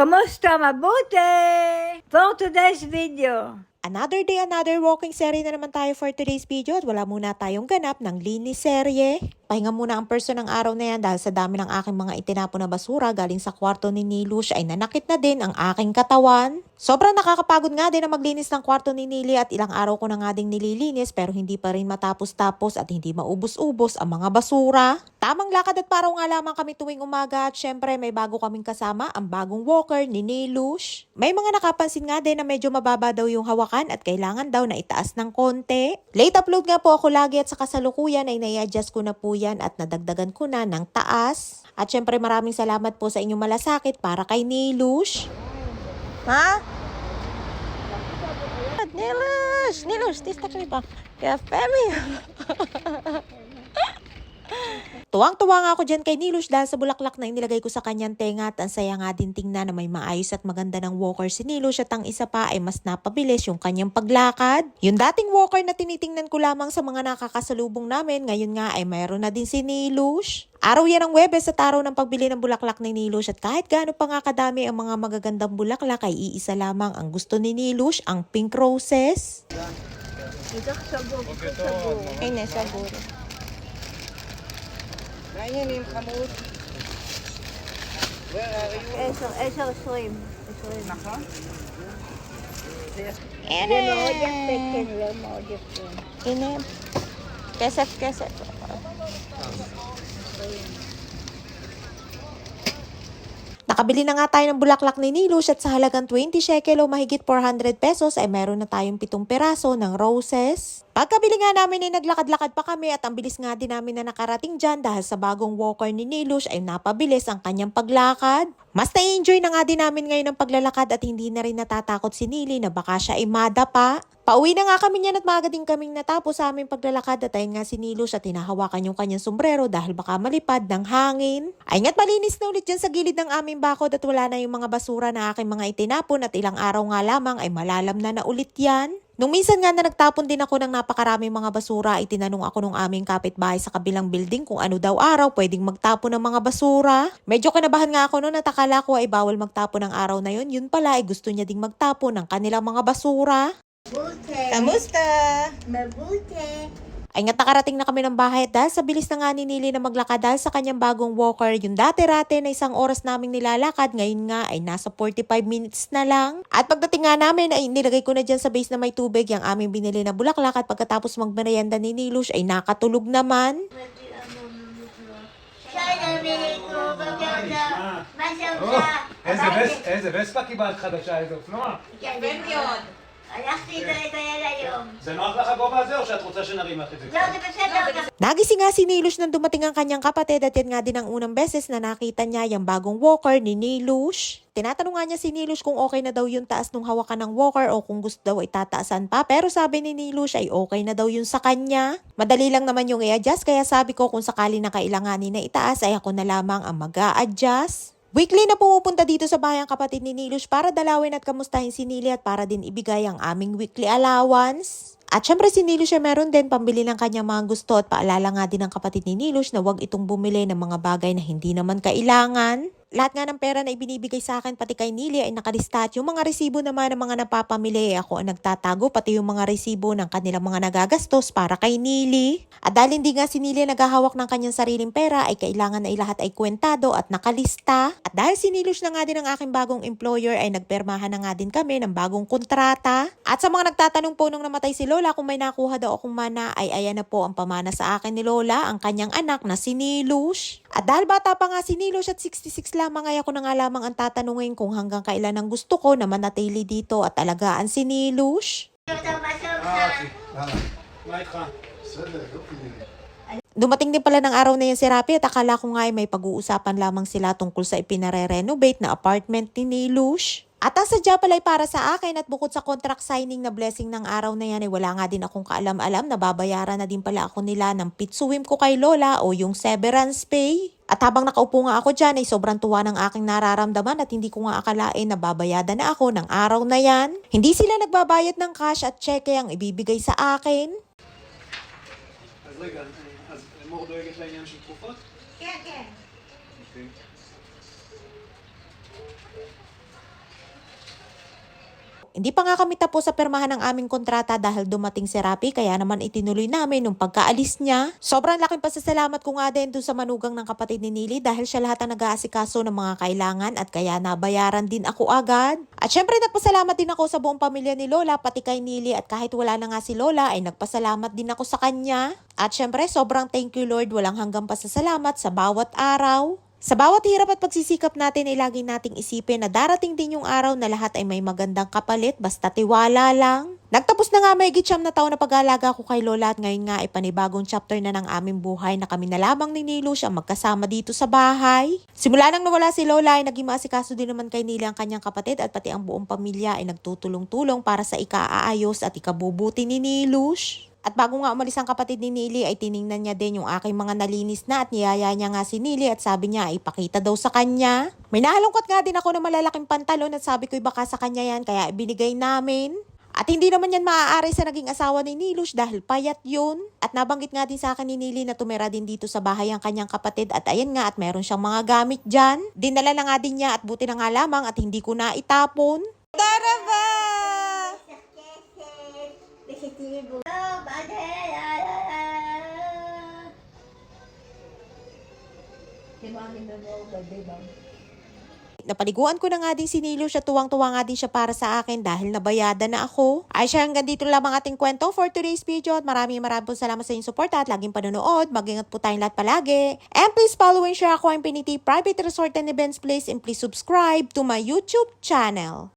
Kumusta? Mabuti! For today's video. Another day, another walking series na naman tayo for today's video at wala muna tayong ganap ng linis serye. Pahinga muna ang person ng araw na yan dahil sa dami ng aking mga itinapon na basura galing sa kwarto ni Nilush ay nanakit na din ang aking katawan. Sobrang nakakapagod nga din na maglinis ng kwarto ni Nili at ilang araw ko na nga ding nililinis pero hindi pa rin matapos-tapos at hindi maubos-ubos ang mga basura. Tamang lakad at paraw nga lamang kami tuwing umaga at syempre may bago kaming kasama ang bagong walker ni Nilush. May mga nakapansin nga din na medyo mababa daw yung hawakan at kailangan daw na itaas ng konti. Late upload nga po ako lagi at sa kasalukuyan ay nai-adjust ko na po yan at nadagdagan ko na ng taas. At syempre maraming salamat po sa inyong malasakit para kay Nilush. Ha? Nilush! Nilush! Tista ka ba? Kaya Femi! Tuwang-tuwa nga ako dyan kay Nilush dahil sa bulaklak na inilagay ko sa kanyang tenga at ang saya nga din tingnan na may maayos at maganda ng walker si Nilush at ang isa pa ay mas napabilis yung kanyang paglakad. Yung dating walker na tinitingnan ko lamang sa mga nakakasalubong namin, ngayon nga ay mayroon na din si Nilush. Araw yan ng Huwebes at araw ng pagbili ng bulaklak ni Nilush at kahit gaano pa nga kadami ang mga magagandang bulaklak ay iisa lamang ang gusto ni Nilush, ang pink roses. Ay, nesaburo. מעניינים חמוד. Eso shrimp. נכון? Ene! מאוד יפה, כן, זה מאוד יפה. Ine! Kesef. Nakabili na nga tayo ng bulaklak ni Nilush at sa halagang 20 shekel o mahigit 400 pesos ay meron na tayong 7 peraso ng roses. Pagkabili nga namin ay naglakad-lakad pa kami at ang bilis nga din namin na nakarating dyan dahil sa bagong walker ni Nilush ay napabilis ang kanyang paglakad. Mas na-enjoy na nga din namin ngayon ang paglalakad at hindi na rin natatakot si Nili na baka siya ay madapa. Pauwi na nga kami niyan at maaga din kaming natapos sa aming paglalakad at ayun nga si Nilush at hinahawakan yung kanyang sombrero dahil baka malipad ng hangin. Ayun nga't malinis na ulit dyan sa gilid ng aming bakod at wala na yung mga basura na aking mga itinapon at ilang araw nga lamang ay malalam na ulit yan. Nung minsan nga na nagtapon din ako ng napakaraming mga basura ay tinanong ako nung aming kapitbahay sa kabilang building kung ano daw araw pwedeng magtapon ng mga basura. Medyo kinabahan nga ako noon at akala ko ay bawal magtapon ng araw na yun. Yun pala ay gusto niya ding magtapon ng kanilang mga basura. Kamusta? Mabuti. Ay nga nakarating na kami ng bahay at dahil sa bilis na nga ni Nili na maglakad dahil sa kanyang bagong walker, yung dati-rate na 1 oras naming nilalakad, ngayon nga ay nasa 45 minutes na lang. At pagdating nga namin ay nilagay ko na dyan sa base na may tubig yung aming binili na bulaklak at pagkatapos magmerienda ni Nilush ay nakatulog naman. איזה וספה קיבלת חדשה, איזה אופנוע? יפה מאוד. הלכתי לטייל היום. זה נוח לך הגובה הזה או שאת רוצה שנרים לך את זה? לא, זה בסדר. Nagising nga si Nilush nang dumating ang kanyang kapatid at yan nga din ang unang beses na nakita niya yung bagong walker ni Nilush. Tinatanong nga niya si Nilush kung okay na daw yung taas ng hawakan ng walker o kung gusto daw ay tataasan pa. Pero sabi ni Nilush ay okay na daw yun sa kanya. Madali lang naman yung i-adjust kaya sabi ko kung sakali na kailanganin na itaas ay ako na lamang ang mag-a-adjust. Weekly na pumupunta dito sa bahay ang kapatid ni Nilush para dalawin at kamustahin si Nili at para din ibigay ang aming weekly allowance. At syempre si Nilush ay meron din pambili ng kanyang mga gusto at paalala nga din ng kapatid ni Nilush na huwag itong bumili ng mga bagay na hindi naman kailangan. Lahat nga ng pera na ibinibigay sa akin pati kay Nili ay nakalista at yung mga resibo naman ng mga napapamili ay ako ang nagtatago pati yung mga resibo ng kanilang mga nagagastos para kay Nili. At dahil hindi nga si Nili naghahawak ng kanyang sariling pera ay kailangan na lahat ay kwentado at nakalista. At dahil si Nilush na nga din ang aking bagong employer ay nagpermahan na nga din kami ng bagong kontrata. At sa mga nagtatanong po nung namatay si Lola kung may nakuha daw akong mana ay ayan na po ang pamana sa akin ni Lola, ang kanyang anak na si Nilush. At dahil bata pa nga si Nilush at 66 lamang ay ako na nga lamang ang tatanungin kung hanggang kailan ang gusto ko na manatili dito at alagaan si Nilush. מה איתך? Dumating din pala ng araw na yun si Rapi at akala ko nga ay may pag-uusapan lamang sila tungkol sa ipinare-renovate na apartment ni Nilush. At ang sadya pala'y para sa akin at bukod sa contract signing na blessing ng araw na yan ay wala nga din akong kaalam-alam na babayaran na din pala ako nila ng pitsuwim ko kay Lola o yung severance pay. At habang nakaupo nga ako dyan ay sobrang tuwa ng aking nararamdaman at hindi ko nga akalain na babayadan na ako ng araw na yan. Hindi sila nagbabayad ng cash at cheque ang ibibigay sa akin. אז רגע, אז מור דואגת לעניין של תרופות? כן, כן. אוקיי. Hindi pa nga kami tapos sa permahan ng aming kontrata dahil dumating si Rapi, kaya naman itinuloy namin nung pagkaalis niya. Sobrang laking pasasalamat ko nga din dun sa manugang ng kapatid ni Nili dahil siya lahat ang nag-aasikaso ng mga kailangan at kaya nabayaran din ako agad. At syempre nagpasalamat din ako sa buong pamilya ni Lola pati kay Nili, at kahit wala na nga si Lola ay nagpasalamat din ako sa kanya. At syempre sobrang thank you Lord, walang hanggang pasasalamat sa bawat araw. Sa bawat hirap at pagsisikap natin ay lagi nating isipin na darating din yung araw na lahat ay may magandang kapalit basta tiwala lang. Nagtapos na nga may gitsyam na taon na pag-aalaga ko kay Lola at ngayon nga ay panibagong chapter na ng aming buhay na kami na lamang ni Nilush ang magkasama dito sa bahay. Simula nang nawala si Lola ay naging maasikaso din naman kay Nili ang kanyang kapatid at pati ang buong pamilya ay nagtutulong-tulong para sa ikaaayos at ikabubuti ni Nilush. At bago nga umalis ang kapatid ni Nili ay tiningnan niya din yung aking mga nalinis na at niyaya niya nga si Nili at sabi niya ay ipakita daw sa kanya. May nahalungkot nga din ako ng malalaking pantalon at sabi ko baka sa kanya yan kaya ibinigay namin. At hindi naman yan maaari sa naging asawa ni Nilush dahil payat yun. At nabanggit nga din sa akin ni Nili na tumira din dito sa bahay ang kanyang kapatid at ayan nga at meron siyang mga gamit dyan. Dinala na nga din niya at buti na nga lamang at hindi ko na itapon. Tara ba? Positibo. Napaliguan ko na nga din si Nilush at tuwang-tuwa nga din siya para sa akin dahil nabayada na ako. Ay siya, hanggang dito lamang ating kwento for today's video at maraming po salamat sa inyong support at laging panonood. Mag-ingat po tayong lahat palagi. And please follow and share ako ang Infinity Private Resort and Events Place and please subscribe to my YouTube channel.